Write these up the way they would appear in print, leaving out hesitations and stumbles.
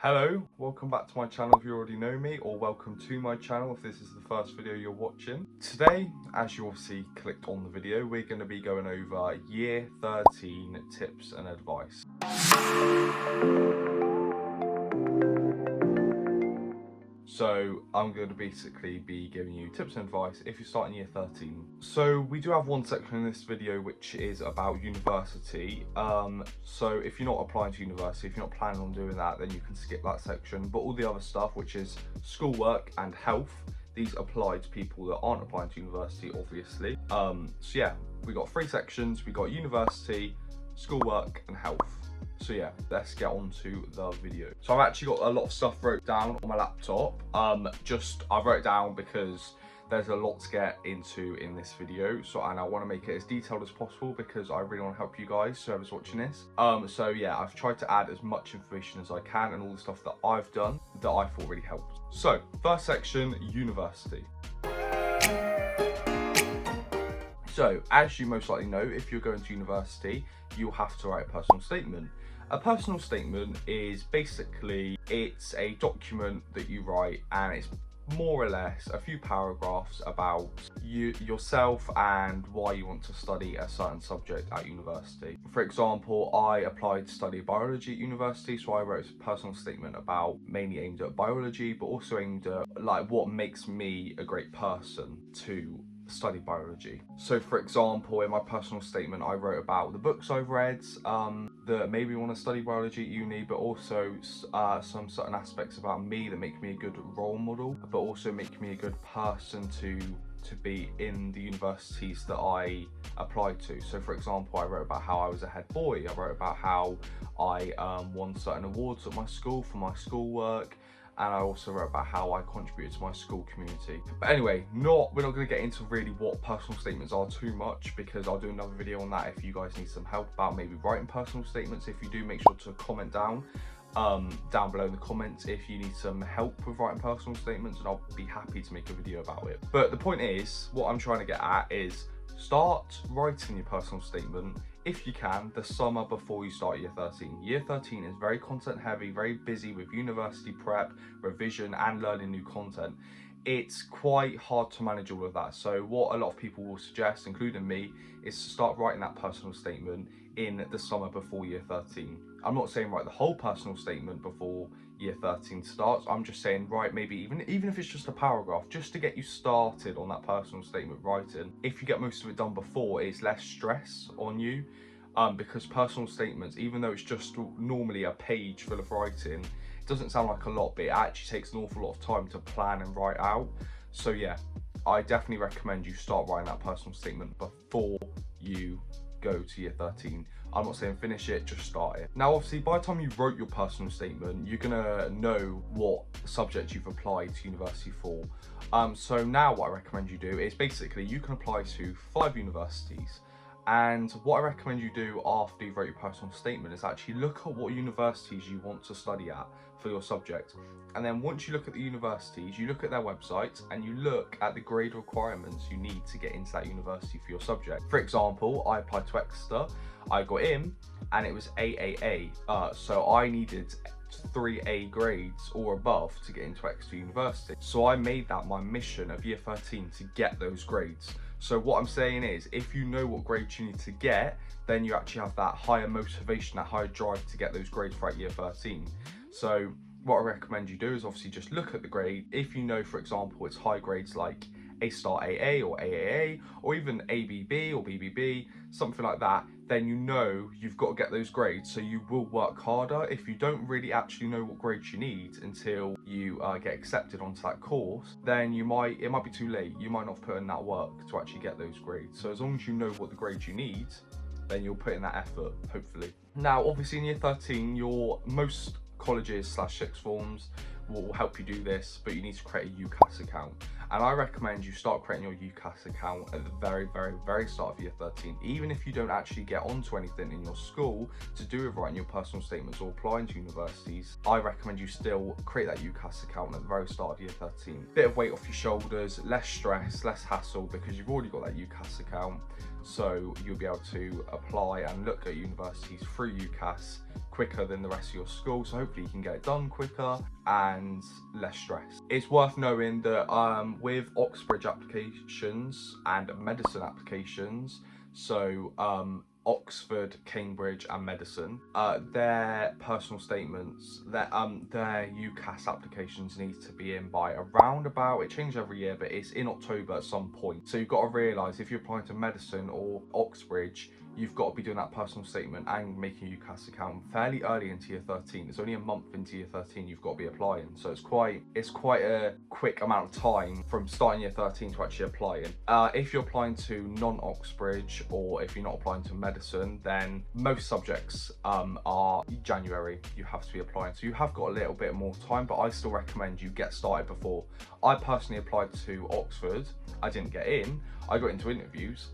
Hello, welcome back to my channel if you already know me, or welcome to my channel if this is the first video you're watching. Today, as you obviously clicked on the video, we're going to be going over Year 13 tips and advice. So I'm going to basically be giving you tips and advice if you're starting year 13. So we do have one section in this video which is about university. So if you're not applying to university, if you're not planning on doing that, then you can skip that section. But all the other stuff, which is schoolwork and health, these apply to people that aren't applying to university, obviously. So yeah, we got three sections. We got university, schoolwork and health. So yeah, let's get on to the video. So I've actually got a lot of stuff wrote down on my laptop. I wrote it down because there's a lot to get into in this video. And I want to make it as detailed as possible because I really want to help you guys, whoever's watching this. So yeah, I've tried to add as much information as I can and all the stuff that I've done that I thought really helped. So first section, university. So, as you most likely know, if you're going to university, you'll have to write a personal statement. A personal statement is basically, it's a document that you write and it's more or less a few paragraphs about yourself and why you want to study a certain subject at university. For example, I applied to study biology at university, so I wrote a personal statement about mainly aimed at biology, but also aimed at like what makes me a great person to study biology. So for example, in my personal statement I wrote about the books I've read that made me want to study biology at uni, but also some certain aspects about me that make me a good role model, but also make me a good person to be in the universities that I applied to. So for example, I wrote about how I was a head boy, I wrote about how I won certain awards at my school for my schoolwork, and I also wrote about how I contributed to my school community. But anyway, we're not going to get into really what personal statements are too much, because I'll do another video on that if you guys need some help about maybe writing personal statements. If you do, make sure to comment down below in the comments if you need some help with writing personal statements, and I'll be happy to make a video about it. But the point is, what I'm trying to get at is start writing your personal statement if you can the summer before you start year 13. Year 13 is very content heavy, very busy with university prep, revision and learning new content. It's quite hard to manage all of that. So what a lot of people will suggest, including me, is to start writing that personal statement in the summer before year 13. I'm not saying write the whole personal statement before year 13 starts. I'm just saying write maybe even if it's just a paragraph, just to get you started on that personal statement writing. If you get most of it done before, it's less stress on you, because personal statements, even though it's just normally a page full of writing, it doesn't sound like a lot, but it actually takes an awful lot of time to plan and write out. So yeah, I definitely recommend you start writing that personal statement before you go to year 13. I'm not saying finish it, just start it. Now obviously by the time you wrote your personal statement, you're gonna know what subject you've applied to university for. So now what I recommend you do is basically you can apply to 5 universities. And what I recommend you do after you've wrote your personal statement is actually look at what universities you want to study at for your subject. And then once you look at the universities, you look at their websites and you look at the grade requirements you need to get into that university for your subject. For example, I applied to Exeter, I got in and it was AAA. So I needed 3A grades or above to get into Exeter University. So I made that my mission of year 13 to get those grades. So what I'm saying is, if you know what grades you need to get, then you actually have that higher motivation, that higher drive to get those grades for year 13. So what I recommend you do is obviously just look at the grade. If you know, for example, it's high grades like A-star AA or AAA, or even ABB or BBB, something like that, then you know you've got to get those grades, so you will work harder. If you don't really actually know what grades you need until you get accepted onto that course, then it might be too late. You might not put in that work to actually get those grades. So as long as you know what the grades you need, then you'll put in that effort, hopefully. Now, obviously in year 13, most colleges / sixth forms will help you do this, but you need to create a UCAS account. And I recommend you start creating your UCAS account at the very, very, very start of year 13. Even if you don't actually get onto anything in your school to do with writing your personal statements or applying to universities, I recommend you still create that UCAS account at the very start of year 13. Bit of weight off your shoulders, less stress, less hassle, because you've already got that UCAS account. So you'll be able to apply and look at universities through UCAS quicker than the rest of your school. So hopefully you can get it done quicker and less stress. It's worth knowing that with Oxbridge applications and medicine applications, so Oxford, Cambridge and medicine, their personal statements, their UCAS applications need to be in by around about, it changes every year, but it's in October at some point. So you've got to realise if you're applying to medicine or Oxbridge, you've got to be doing that personal statement and making a UCAS account fairly early into year 13. It's only a month into year 13 you've got to be applying. So it's quite a quick amount of time from starting year 13 to actually applying. If you're applying to non-Oxbridge, or if you're not applying to medicine, then most subjects are January you have to be applying. So you have got a little bit more time, but I still recommend you get started before. I personally applied to Oxford. I didn't get in. I got into interviews.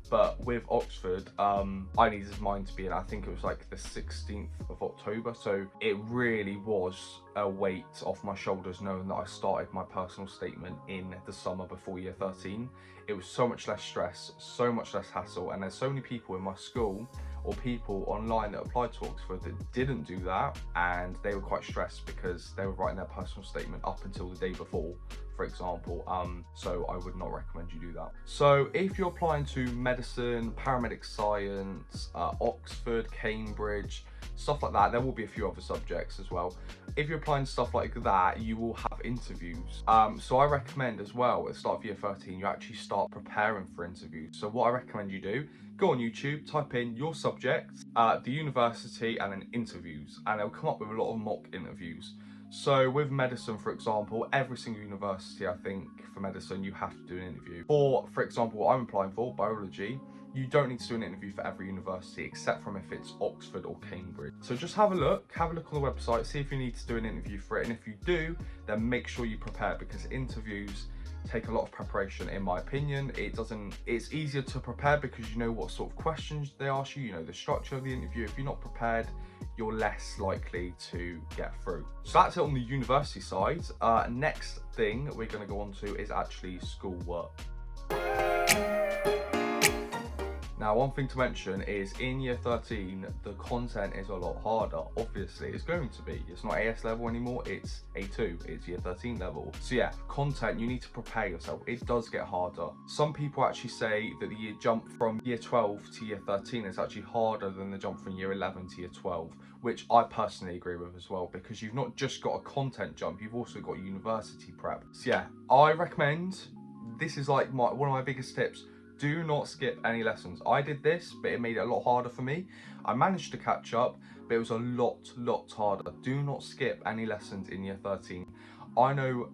But with Oxford, I needed mine to be in, I think it was like the 16th of October. So it really was a weight off my shoulders knowing that I started my personal statement in the summer before year 13. It was so much less stress, so much less hassle. And there's so many people in my school or people online that applied to Oxford that didn't do that, and they were quite stressed because they were writing their personal statement up until the day before, for example. So I would not recommend you do that. So if you're applying to medicine, paramedic science, Oxford, Cambridge, stuff like that, there will be a few other subjects as well. If you're applying stuff like that, you will have interviews. So I recommend as well at the start of year 13, you actually start preparing for interviews. So what I recommend you do, go on YouTube, type in your subject, the university, and then interviews, and it'll come up with a lot of mock interviews. So with medicine, for example, every single university, I think, for medicine, you have to do an interview. For example, what I'm applying for, biology, you don't need to do an interview for every university except from if it's Oxford or Cambridge. So just have a look on the website, see if you need to do an interview for it. And if you do, then make sure you prepare, because interviews take a lot of preparation, in my opinion. It's easier to prepare because you know what sort of questions they ask you, you know the structure of the interview. If you're not prepared, you're less likely to get through. So that's it on the university side. Next thing we're going to go on to is actually schoolwork. Now, one thing to mention is in year 13, the content is a lot harder. Obviously, it's going to be. It's not AS level anymore, it's A2, it's year 13 level. So yeah, content, you need to prepare yourself. It does get harder. Some people actually say that the year jump from year 12 to year 13 is actually harder than the jump from year 11 to year 12, which I personally agree with as well, because you've not just got a content jump, you've also got university prep. So yeah, I recommend, this is like one of my biggest tips, do not skip any lessons. I did this, but it made it a lot harder for me. I managed to catch up, but it was a lot harder. Do not skip any lessons in year 13. I know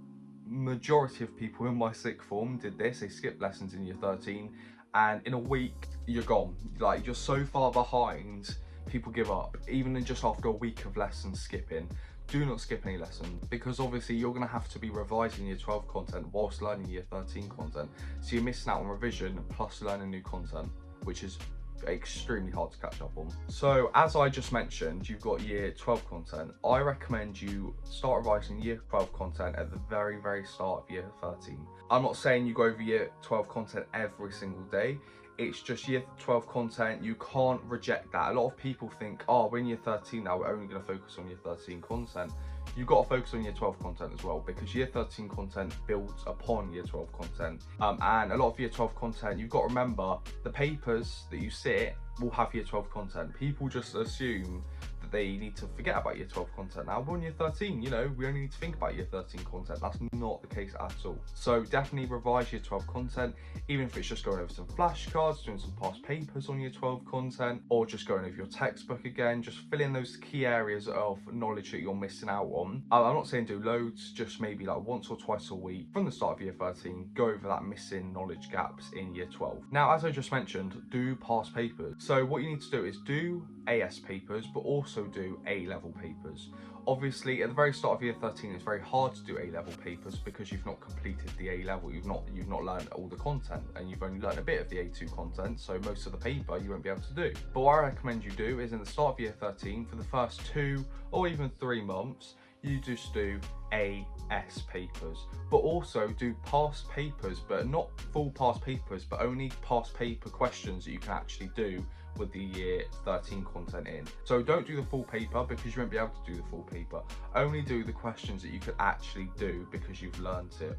majority of people in my sixth form did this. They skipped lessons in year 13, and in a week, you're gone. Like, you're so far behind, people give up, even in just after a week of lessons skipping. Do not skip any lesson, because obviously you're going to have to be revising year 12 content whilst learning year 13 content. So you're missing out on revision plus learning new content, which is extremely hard to catch up on. So as I just mentioned, you've got year 12 content. I recommend you start revising year 12 content at the very start of year 13. I'm not saying you go over year 12 content every single day. It's just year 12 content. You can't reject that. A lot of people think, oh, we're in year 13 now, we're only going to focus on year 13 content. You've got to focus on year 12 content as well, because year 13 content builds upon year 12 content. And a lot of year 12 content, you've got to remember, the papers that you sit will have year 12 content. People just assume that they need to forget about year 12 content. Now we're in year 13, you know, we only need to think about year 13 content. That's not the case at all. So definitely revise year 12 content, even if it's just going over some flashcards, doing some past papers on year 12 content, or just going over your textbook again. Just fill in those key areas of knowledge that you're missing out on. I'm not saying do loads, just maybe like once or twice a week from the start of year 13, go over that missing knowledge gaps in year 12. Now, as I just mentioned, do past papers. So what you need to do is do AS papers, but also do A-level papers. Obviously, at the very start of year 13, it's very hard to do A-level papers because you've not completed the A-level. You've not learned all the content, and you've only learned a bit of the A2 content, so most of the paper you won't be able to do. But what I recommend you do is in the start of year 13, for the first 2 or even 3 months, you just do AS papers, but also do past papers, but not full past papers, but only past paper questions that you can actually do with the year 13 content in. So don't do the full paper because you won't be able to do the full paper. Only do the questions that you could actually do because you've learned it.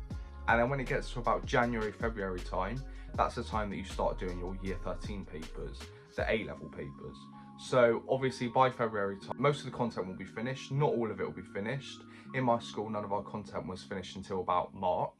And then when it gets to about January, February time, that's the time that you start doing your year 13 papers, the A-level papers. So obviously by February time, most of the content will be finished. Not all of it will be finished. In my school, none of our content was finished until about March.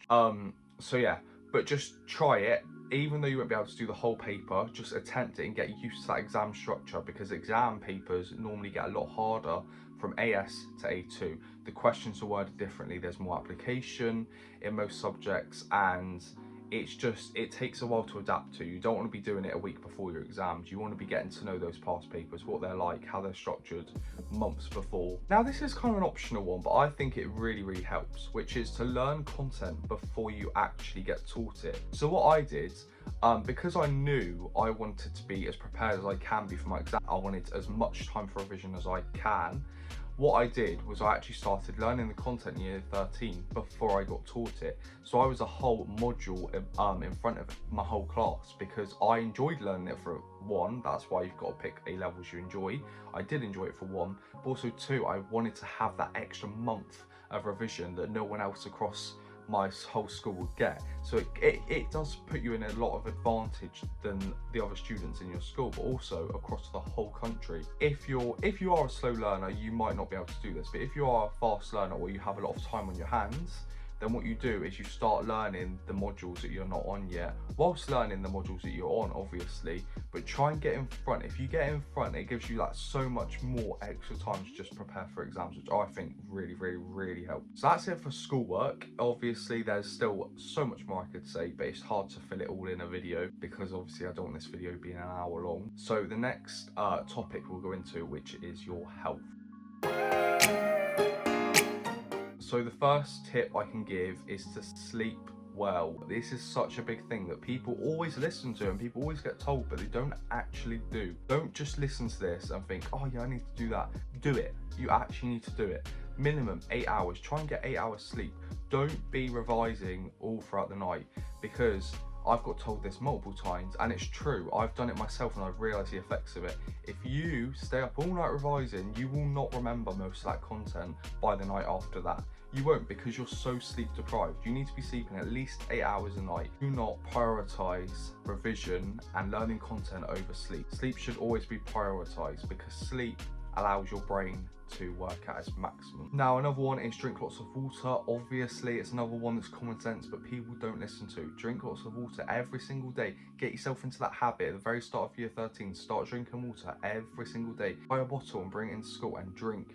So yeah, but just try it. Even though you won't be able to do the whole paper, just attempt it and get used to that exam structure, because exam papers normally get a lot harder from AS to A2. The questions are worded differently. There's more application in most subjects, and it takes a while to adapt to. You don't want to be doing it a week before your exams. You want to be getting to know those past papers, what they're like, how they're structured months before. Now this is kind of an optional one, but I think it really helps, which is to learn content before you actually get taught it. So what I did, because I knew I wanted to be as prepared as I can be for my exam, I wanted as much time for revision as I can. What I did was I actually started learning the content in year 13 before I got taught it. So I was a whole module in front of my whole class, because I enjoyed learning it for one. That's why you've got to pick A levels you enjoy. I did enjoy it for one, but also two, I wanted to have that extra month of revision that no one else across my whole school would get. So it does put you in a lot of advantage than the other students in your school, but also across the whole country. If you are a slow learner, you might not be able to do this, but if you are a fast learner or you have a lot of time on your hands, then what you do is you start learning the modules that you're not on yet, whilst learning the modules that you're on, obviously, but try and get in front. If you get in front, it gives you like so much more extra time to just prepare for exams, which I think really helps. So that's it for schoolwork. Obviously, there's still so much more I could say, but it's hard to fill it all in a video, because obviously I don't want this video being an hour long. So the next topic we'll go into, which is your health. So the first tip I can give is to sleep well. This is such a big thing that people always listen to and people always get told, but they don't actually do. Don't just listen to this and think, oh yeah, I need to do that. Do it. You actually need to do it. Minimum 8 hours. Try and get 8 hours sleep. Don't be revising all throughout the night, because I've got told this multiple times, and it's true. I've done it myself and I've realised the effects of it. If you stay up all night revising, you will not remember most of that content by the night after that. You won't, because you're so sleep deprived. You need to be sleeping at least 8 hours a night. Do not prioritise revision and learning content over sleep. Sleep should always be prioritised, because sleep allows your brain to work at its maximum. Now another one is drink lots of water. Obviously it's another one that's common sense, but people don't listen to. Drink lots of water every single day. Get yourself into that habit at the very start of year 13. Start drinking water every single day. Buy a bottle and bring it into school and drink.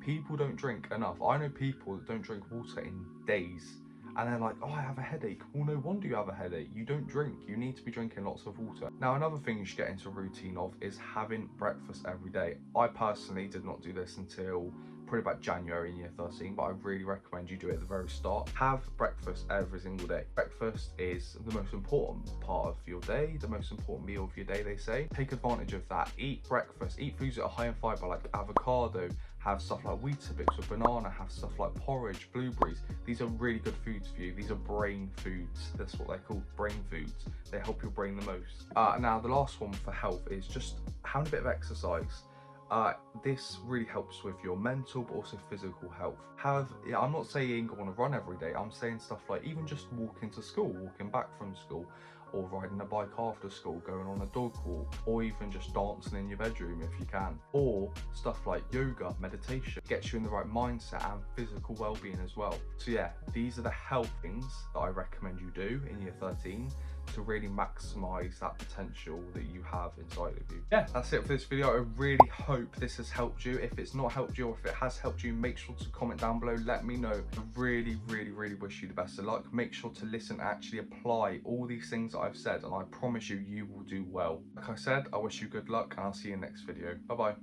People don't drink enough. I know people that don't drink water in days, and they're like, oh, I have a headache. Well, no wonder you have a headache. You don't drink. You need to be drinking lots of water. Now, another thing you should get into a routine of is having breakfast every day. I personally did not do this until probably about January in year 13, but I really recommend you do it at the very start. Have breakfast every single day. Breakfast is the most important part of your day, the most important meal of your day, they say. Take advantage of that. Eat breakfast. Eat foods that are high in fibre, like avocado. Have stuff like Weetabix or banana. Have stuff like porridge, blueberries. These are really good foods for you. These are brain foods. That's what they're called, brain foods. They help your brain the most. Now, the last one for health is just having a bit of exercise. This really helps with your mental but also physical health. I'm not saying go on a run every day. I'm saying stuff like even just walking to school, walking back from school, or riding a bike after school, going on a dog walk, or even just dancing in your bedroom if you can. Or stuff like yoga, meditation, gets you in the right mindset and physical well-being as well. So yeah, these are the health things that I recommend you do in year 13 to really maximize that potential that you have inside of you. Yeah, that's it for this video. I really hope this has helped you. If it's not helped you, or if it has helped you, make sure to comment down below. Let me know. I really wish you the best of luck. Make sure to listen, actually apply all these things that I've said, and I promise you, you will do well. Like I said, I wish you good luck, and I'll see you in the next video. Bye bye.